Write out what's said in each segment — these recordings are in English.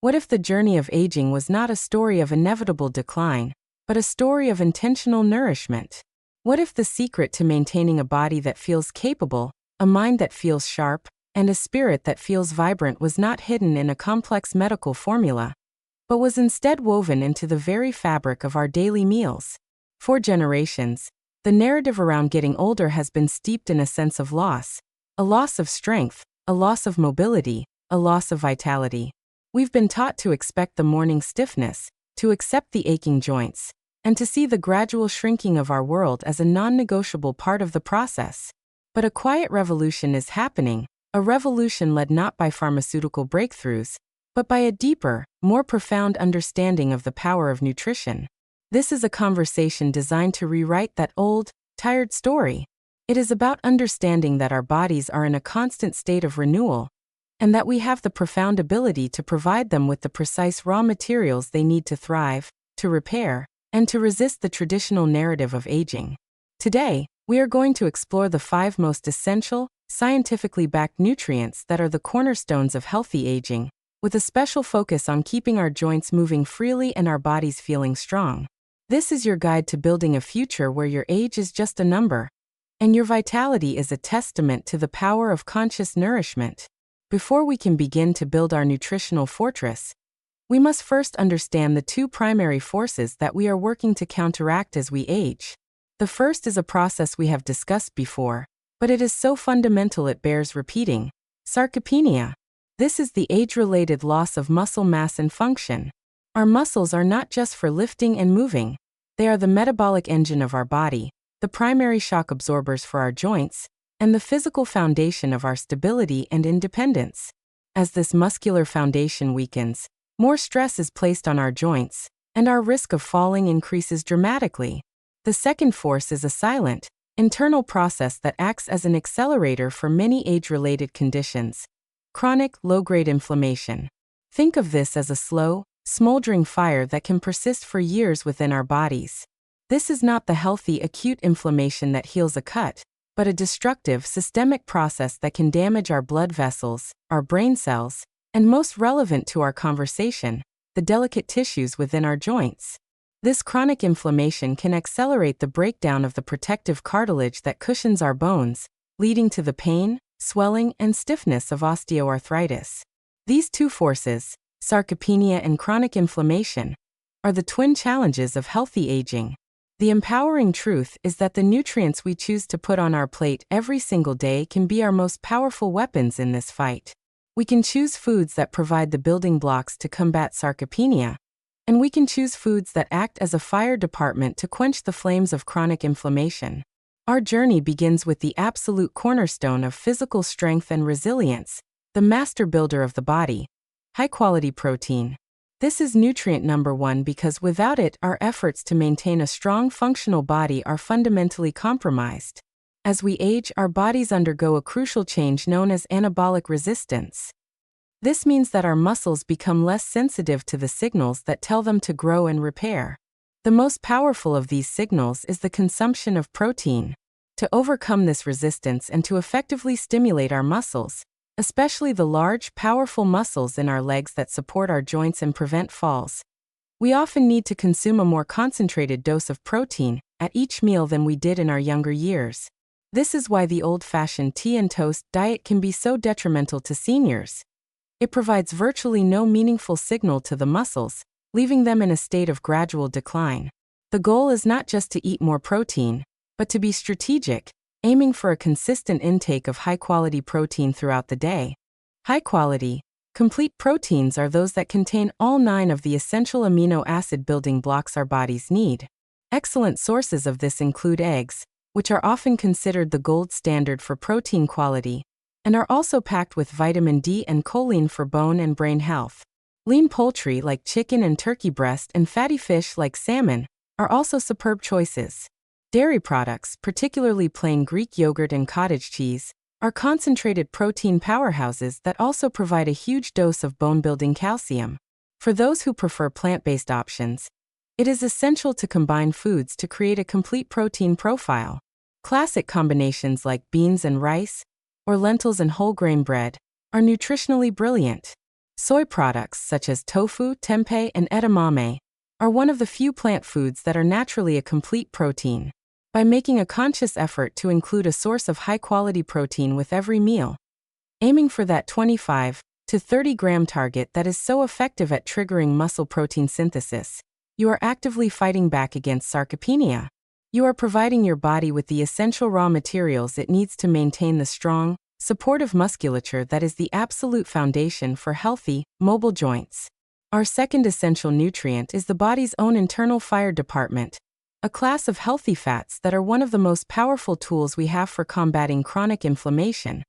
What if the journey of aging was not a story of inevitable decline, but a story of intentional nourishment? What if the secret to maintaining a body that feels capable, a mind that feels sharp, and a spirit that feels vibrant was not hidden in a complex medical formula, but was instead woven into the very fabric of our daily meals? For generations, the narrative around getting older has been steeped in a sense of loss, a loss of strength, a loss of mobility, a loss of vitality. We've been taught to expect the morning stiffness, to accept the aching joints, and to see the gradual shrinking of our world as a non-negotiable part of the process. But a quiet revolution is happening, a revolution led not by pharmaceutical breakthroughs, but by a deeper, more profound understanding of the power of nutrition. This is a conversation designed to rewrite that old, tired story. It is about understanding that our bodies are in a constant state of renewal, and that we have the profound ability to provide them with the precise raw materials they need to thrive, to repair, and to resist the traditional narrative of aging. Today, we are going to explore the 5 most essential, scientifically backed nutrients that are the cornerstones of healthy aging, with a special focus on keeping our joints moving freely and our bodies feeling strong. This is your guide to building a future where your age is just a number, and your vitality is a testament to the power of conscious nourishment. Before we can begin to build our nutritional fortress, we must first understand the 2 primary forces that we are working to counteract as we age. The first is a process we have discussed before, but it is so fundamental it bears repeating: sarcopenia. This is the age-related loss of muscle mass and function. Our muscles are not just for lifting and moving, they are the metabolic engine of our body, the primary shock absorbers for our joints, and the physical foundation of our stability and independence. As this muscular foundation weakens, more stress is placed on our joints, and our risk of falling increases dramatically. The second force is a silent, internal process that acts as an accelerator for many age-related conditions: chronic, low-grade inflammation. Think of this as a slow, smoldering fire that can persist for years within our bodies. This is not the healthy, acute inflammation that heals a cut, but a destructive, systemic process that can damage our blood vessels, our brain cells, and most relevant to our conversation, the delicate tissues within our joints. This chronic inflammation can accelerate the breakdown of the protective cartilage that cushions our bones, leading to the pain, swelling, and stiffness of osteoarthritis. These 2 forces, sarcopenia and chronic inflammation, are the twin challenges of healthy aging. The empowering truth is that the nutrients we choose to put on our plate every single day can be our most powerful weapons in this fight. We can choose foods that provide the building blocks to combat sarcopenia, and we can choose foods that act as a fire department to quench the flames of chronic inflammation. Our journey begins with the absolute cornerstone of physical strength and resilience, the master builder of the body: high-quality protein. This is nutrient number 1 because without it, our efforts to maintain a strong, functional body are fundamentally compromised. As we age, our bodies undergo a crucial change known as anabolic resistance. This means that our muscles become less sensitive to the signals that tell them to grow and repair. The most powerful of these signals is the consumption of protein. To overcome this resistance and to effectively stimulate our muscles, especially the large, powerful muscles in our legs that support our joints and prevent falls, we often need to consume a more concentrated dose of protein at each meal than we did in our younger years. This is why the old-fashioned tea and toast diet can be so detrimental to seniors. It provides virtually no meaningful signal to the muscles, leaving them in a state of gradual decline. The goal is not just to eat more protein, but to be strategic, aiming for a consistent intake of high-quality protein throughout the day. High-quality, complete proteins are those that contain all 9 of the essential amino acid building blocks our bodies need. Excellent sources of this include eggs, which are often considered the gold standard for protein quality, and are also packed with vitamin D and choline for bone and brain health. Lean poultry like chicken and turkey breast and fatty fish like salmon are also superb choices. Dairy products, particularly plain Greek yogurt and cottage cheese, are concentrated protein powerhouses that also provide a huge dose of bone-building calcium. For those who prefer plant-based options, it is essential to combine foods to create a complete protein profile. Classic combinations like beans and rice, or lentils and whole grain bread, are nutritionally brilliant. Soy products such as tofu, tempeh, and edamame are one of the few plant foods that are naturally a complete protein. By making a conscious effort to include a source of high-quality protein with every meal, aiming for that 25 to 30 gram target that is so effective at triggering muscle protein synthesis, you are actively fighting back against sarcopenia. You are providing your body with the essential raw materials it needs to maintain the strong, supportive musculature that is the absolute foundation for healthy, mobile joints. Our second essential nutrient is the body's own internal fire department, a class of healthy fats that are one of the most powerful tools we have for combating chronic inflammation.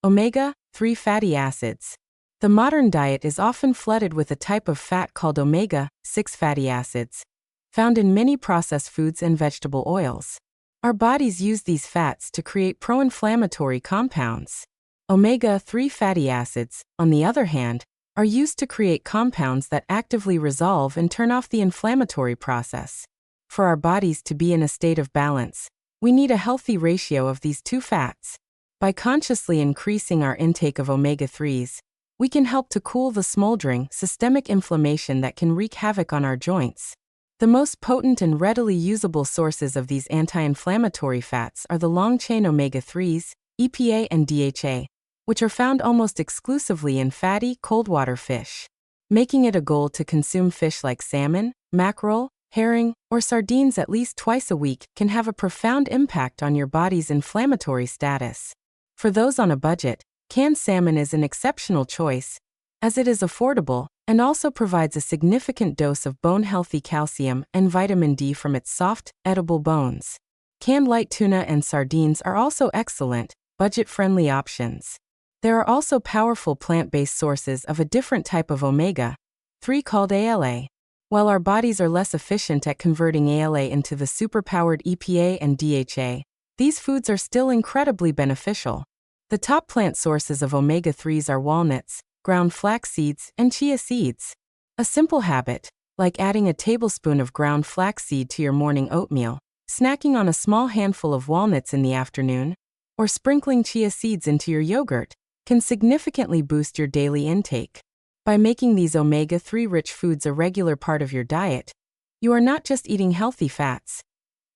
Omega-3 fatty acids. The modern diet is often flooded with a type of fat called omega-6 fatty acids, found in many processed foods and vegetable oils. Our bodies use these fats to create pro-inflammatory compounds. Omega-3 fatty acids, on the other hand, are used to create compounds that actively resolve and turn off the inflammatory process. For our bodies to be in a state of balance, we need a healthy ratio of these two fats. By consciously increasing our intake of omega-3s, we can help to cool the smoldering, systemic inflammation that can wreak havoc on our joints. The most potent and readily usable sources of these anti-inflammatory fats are the long-chain omega-3s, EPA and DHA, which are found almost exclusively in fatty, cold-water fish. Making it a goal to consume fish like salmon, mackerel, herring, or sardines at least twice a week can have a profound impact on your body's inflammatory status. For those on a budget, canned salmon is an exceptional choice, as it is affordable and also provides a significant dose of bone-healthy calcium and vitamin D from its soft, edible bones. Canned light tuna and sardines are also excellent, budget-friendly options. There are also powerful plant-based sources of a different type of omega-3 called ALA. While our bodies are less efficient at converting ALA into the superpowered EPA and DHA, these foods are still incredibly beneficial. The top plant sources of omega-3s are walnuts, ground flax seeds, and chia seeds. A simple habit, like adding a tablespoon of ground flax seed to your morning oatmeal, snacking on a small handful of walnuts in the afternoon, or sprinkling chia seeds into your yogurt, can significantly boost your daily intake. By making these omega-3 rich foods a regular part of your diet, you are not just eating healthy fats.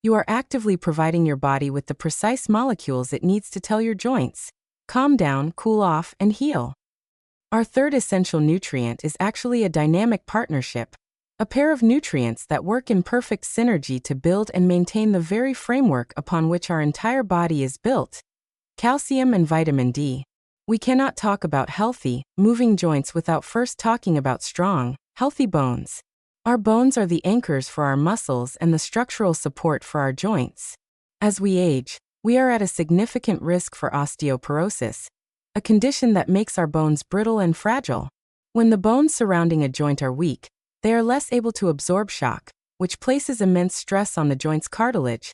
You are actively providing your body with the precise molecules it needs to tell your joints, calm down, cool off, and heal. Our third essential nutrient is actually a dynamic partnership, a pair of nutrients that work in perfect synergy to build and maintain the very framework upon which our entire body is built: calcium and vitamin D. We cannot talk about healthy, moving joints without first talking about strong, healthy bones. Our bones are the anchors for our muscles and the structural support for our joints. As we age, we are at a significant risk for osteoporosis, a condition that makes our bones brittle and fragile. When the bones surrounding a joint are weak, they are less able to absorb shock, which places immense stress on the joint's cartilage,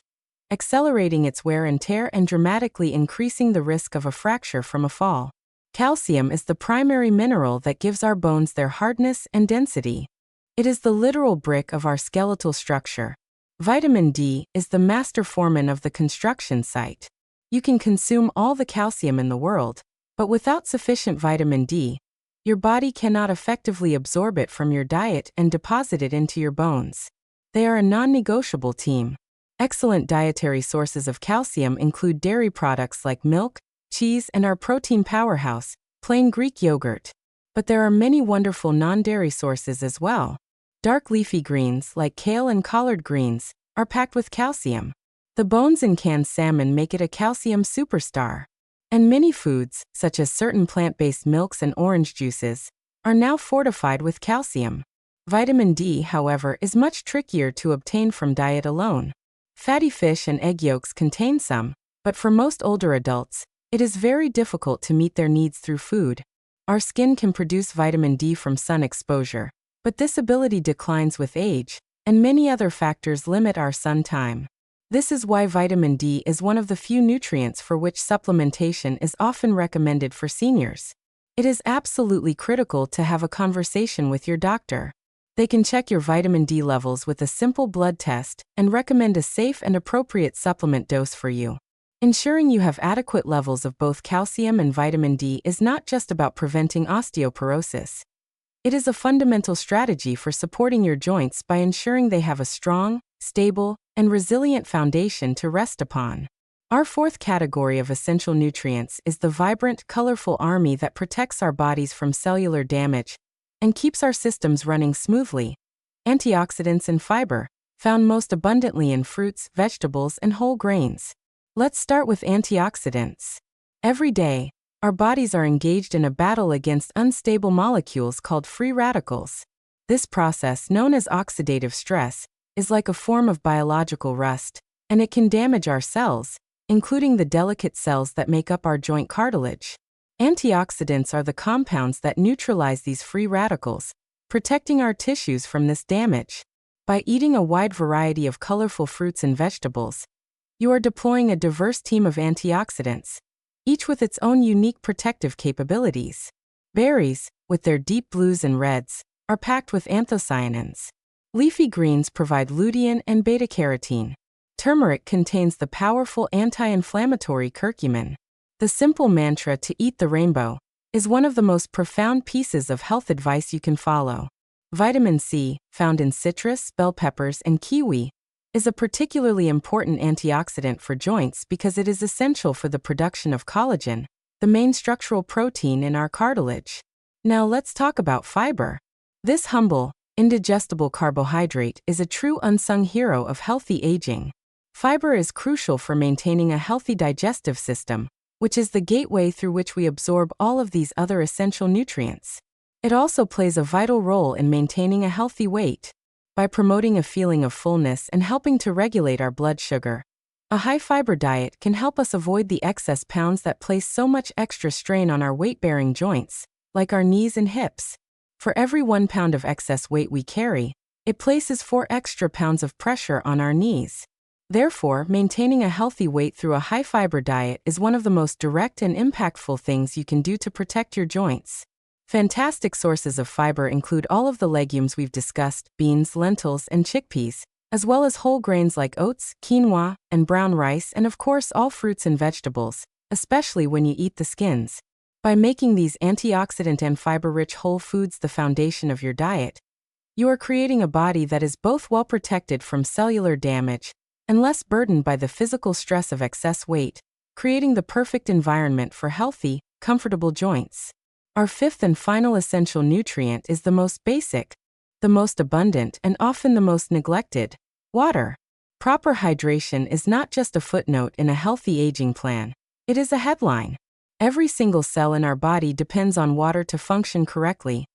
accelerating its wear and tear and dramatically increasing the risk of a fracture from a fall. Calcium is the primary mineral that gives our bones their hardness and density. It is the literal brick of our skeletal structure. Vitamin D is the master foreman of the construction site. You can consume all the calcium in the world, but without sufficient vitamin D, your body cannot effectively absorb it from your diet and deposit it into your bones. They are a non-negotiable team. Excellent dietary sources of calcium include dairy products like milk, cheese, and our protein powerhouse, plain Greek yogurt. But there are many wonderful non-dairy sources as well. Dark leafy greens like kale and collard greens are packed with calcium. The bones in canned salmon make it a calcium superstar. And many foods, such as certain plant-based milks and orange juices, are now fortified with calcium. Vitamin D, however, is much trickier to obtain from diet alone. Fatty fish and egg yolks contain some, but for most older adults, it is very difficult to meet their needs through food. Our skin can produce vitamin D from sun exposure, but this ability declines with age, and many other factors limit our sun time. This is why vitamin D is one of the few nutrients for which supplementation is often recommended for seniors. It is absolutely critical to have a conversation with your doctor. They can check your vitamin D levels with a simple blood test and recommend a safe and appropriate supplement dose for you. Ensuring you have adequate levels of both calcium and vitamin D is not just about preventing osteoporosis. It is a fundamental strategy for supporting your joints by ensuring they have a strong, stable, and resilient foundation to rest upon. Our fourth category of essential nutrients is the vibrant, colorful army that protects our bodies from cellular damage and keeps our systems running smoothly. Antioxidants and fiber, found most abundantly in fruits, vegetables, and whole grains. Let's start with antioxidants. Every day, our bodies are engaged in a battle against unstable molecules called free radicals. This process, known as oxidative stress, is like a form of biological rust, and it can damage our cells, including the delicate cells that make up our joint cartilage. Antioxidants are the compounds that neutralize these free radicals, protecting our tissues from this damage. By eating a wide variety of colorful fruits and vegetables, you are deploying a diverse team of antioxidants, each with its own unique protective capabilities. Berries, with their deep blues and reds, are packed with anthocyanins. Leafy greens provide lutein and beta-carotene. Turmeric contains the powerful anti-inflammatory curcumin. The simple mantra to eat the rainbow is one of the most profound pieces of health advice you can follow. Vitamin C, found in citrus, bell peppers, and kiwi, is a particularly important antioxidant for joints because it is essential for the production of collagen, the main structural protein in our cartilage. Now let's talk about fiber. This humble, indigestible carbohydrate is a true unsung hero of healthy aging. Fiber is crucial for maintaining a healthy digestive system, which is the gateway through which we absorb all of these other essential nutrients. It also plays a vital role in maintaining a healthy weight. By promoting a feeling of fullness and helping to regulate our blood sugar, a high-fiber diet can help us avoid the excess pounds that place so much extra strain on our weight-bearing joints, like our knees and hips. For every 1 pound of excess weight we carry, it places 4 extra pounds of pressure on our knees. Therefore, maintaining a healthy weight through a high-fiber diet is one of the most direct and impactful things you can do to protect your joints. Fantastic sources of fiber include all of the legumes we've discussed, beans, lentils, and chickpeas, as well as whole grains like oats, quinoa, and brown rice, and of course all fruits and vegetables, especially when you eat the skins. By making these antioxidant and fiber-rich whole foods the foundation of your diet, you are creating a body that is both well protected from cellular damage and less burdened by the physical stress of excess weight, creating the perfect environment for healthy, comfortable joints. Our fifth and final essential nutrient is the most basic, the most abundant, and often the most neglected: water. Proper hydration is not just a footnote in a healthy aging plan, it is a headline. Every single cell in our body depends on water to function correctly,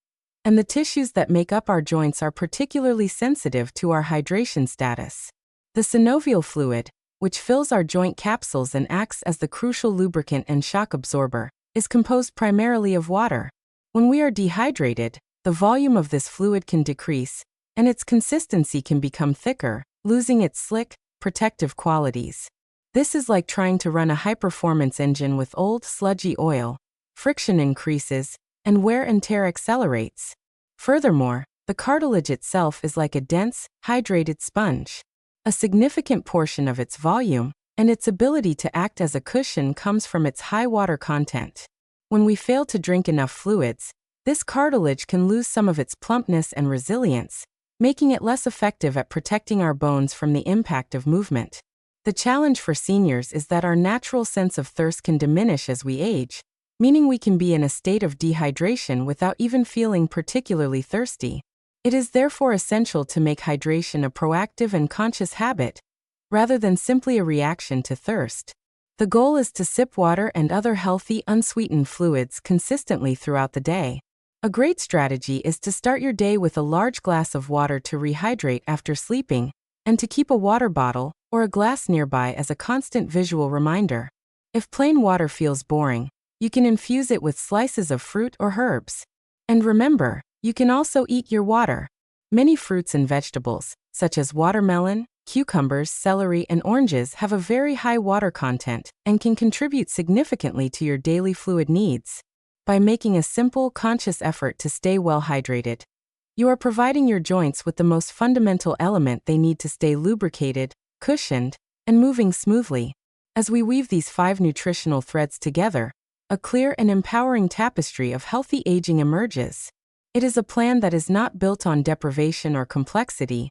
and the tissues that make up our joints are particularly sensitive to our hydration status. The synovial fluid, which fills our joint capsules and acts as the crucial lubricant and shock absorber, is composed primarily of water. When we are dehydrated, the volume of this fluid can decrease, and its consistency can become thicker, losing its slick, protective qualities. This is like trying to run a high-performance engine with old, sludgy oil. Friction increases, and wear and tear accelerates. Furthermore, the cartilage itself is like a dense, hydrated sponge. A significant portion of its volume and its ability to act as a cushion comes from its high water content. When we fail to drink enough fluids, this cartilage can lose some of its plumpness and resilience, making it less effective at protecting our bones from the impact of movement. The challenge for seniors is that our natural sense of thirst can diminish as we age, meaning we can be in a state of dehydration without even feeling particularly thirsty. It is therefore essential to make hydration a proactive and conscious habit, rather than simply a reaction to thirst. The goal is to sip water and other healthy, unsweetened fluids consistently throughout the day. A great strategy is to start your day with a large glass of water to rehydrate after sleeping, and to keep a water bottle or a glass nearby as a constant visual reminder. If plain water feels boring, you can infuse it with slices of fruit or herbs. And remember, you can also eat your water. Many fruits and vegetables, such as watermelon, cucumbers, celery, and oranges, have a very high water content and can contribute significantly to your daily fluid needs. By making a simple, conscious effort to stay well hydrated, you are providing your joints with the most fundamental element they need to stay lubricated, cushioned, and moving smoothly. As we weave these 5 nutritional threads together, a clear and empowering tapestry of healthy aging emerges. It is a plan that is not built on deprivation or complexity,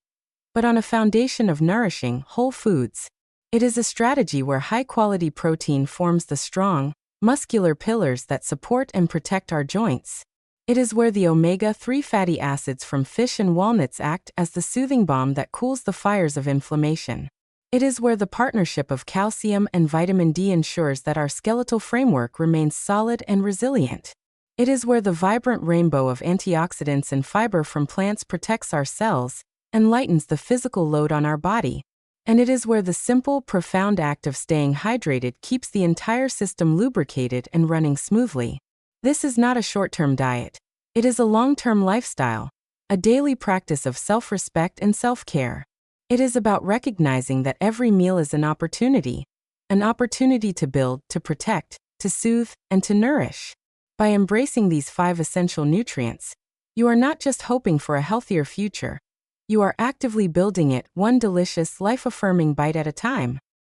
but on a foundation of nourishing, whole foods. It is a strategy where high-quality protein forms the strong, muscular pillars that support and protect our joints. It is where the omega-3 fatty acids from fish and walnuts act as the soothing balm that cools the fires of inflammation. It is where the partnership of calcium and vitamin D ensures that our skeletal framework remains solid and resilient. It is where the vibrant rainbow of antioxidants and fiber from plants protects our cells and lightens the physical load on our body. And it is where the simple, profound act of staying hydrated keeps the entire system lubricated and running smoothly. This is not a short-term diet. It is a long-term lifestyle, a daily practice of self-respect and self-care. It is about recognizing that every meal is an opportunity to build, to protect, to soothe, and to nourish. By embracing these 5 essential nutrients, you are not just hoping for a healthier future, you are actively building it one delicious, life-affirming bite at a time.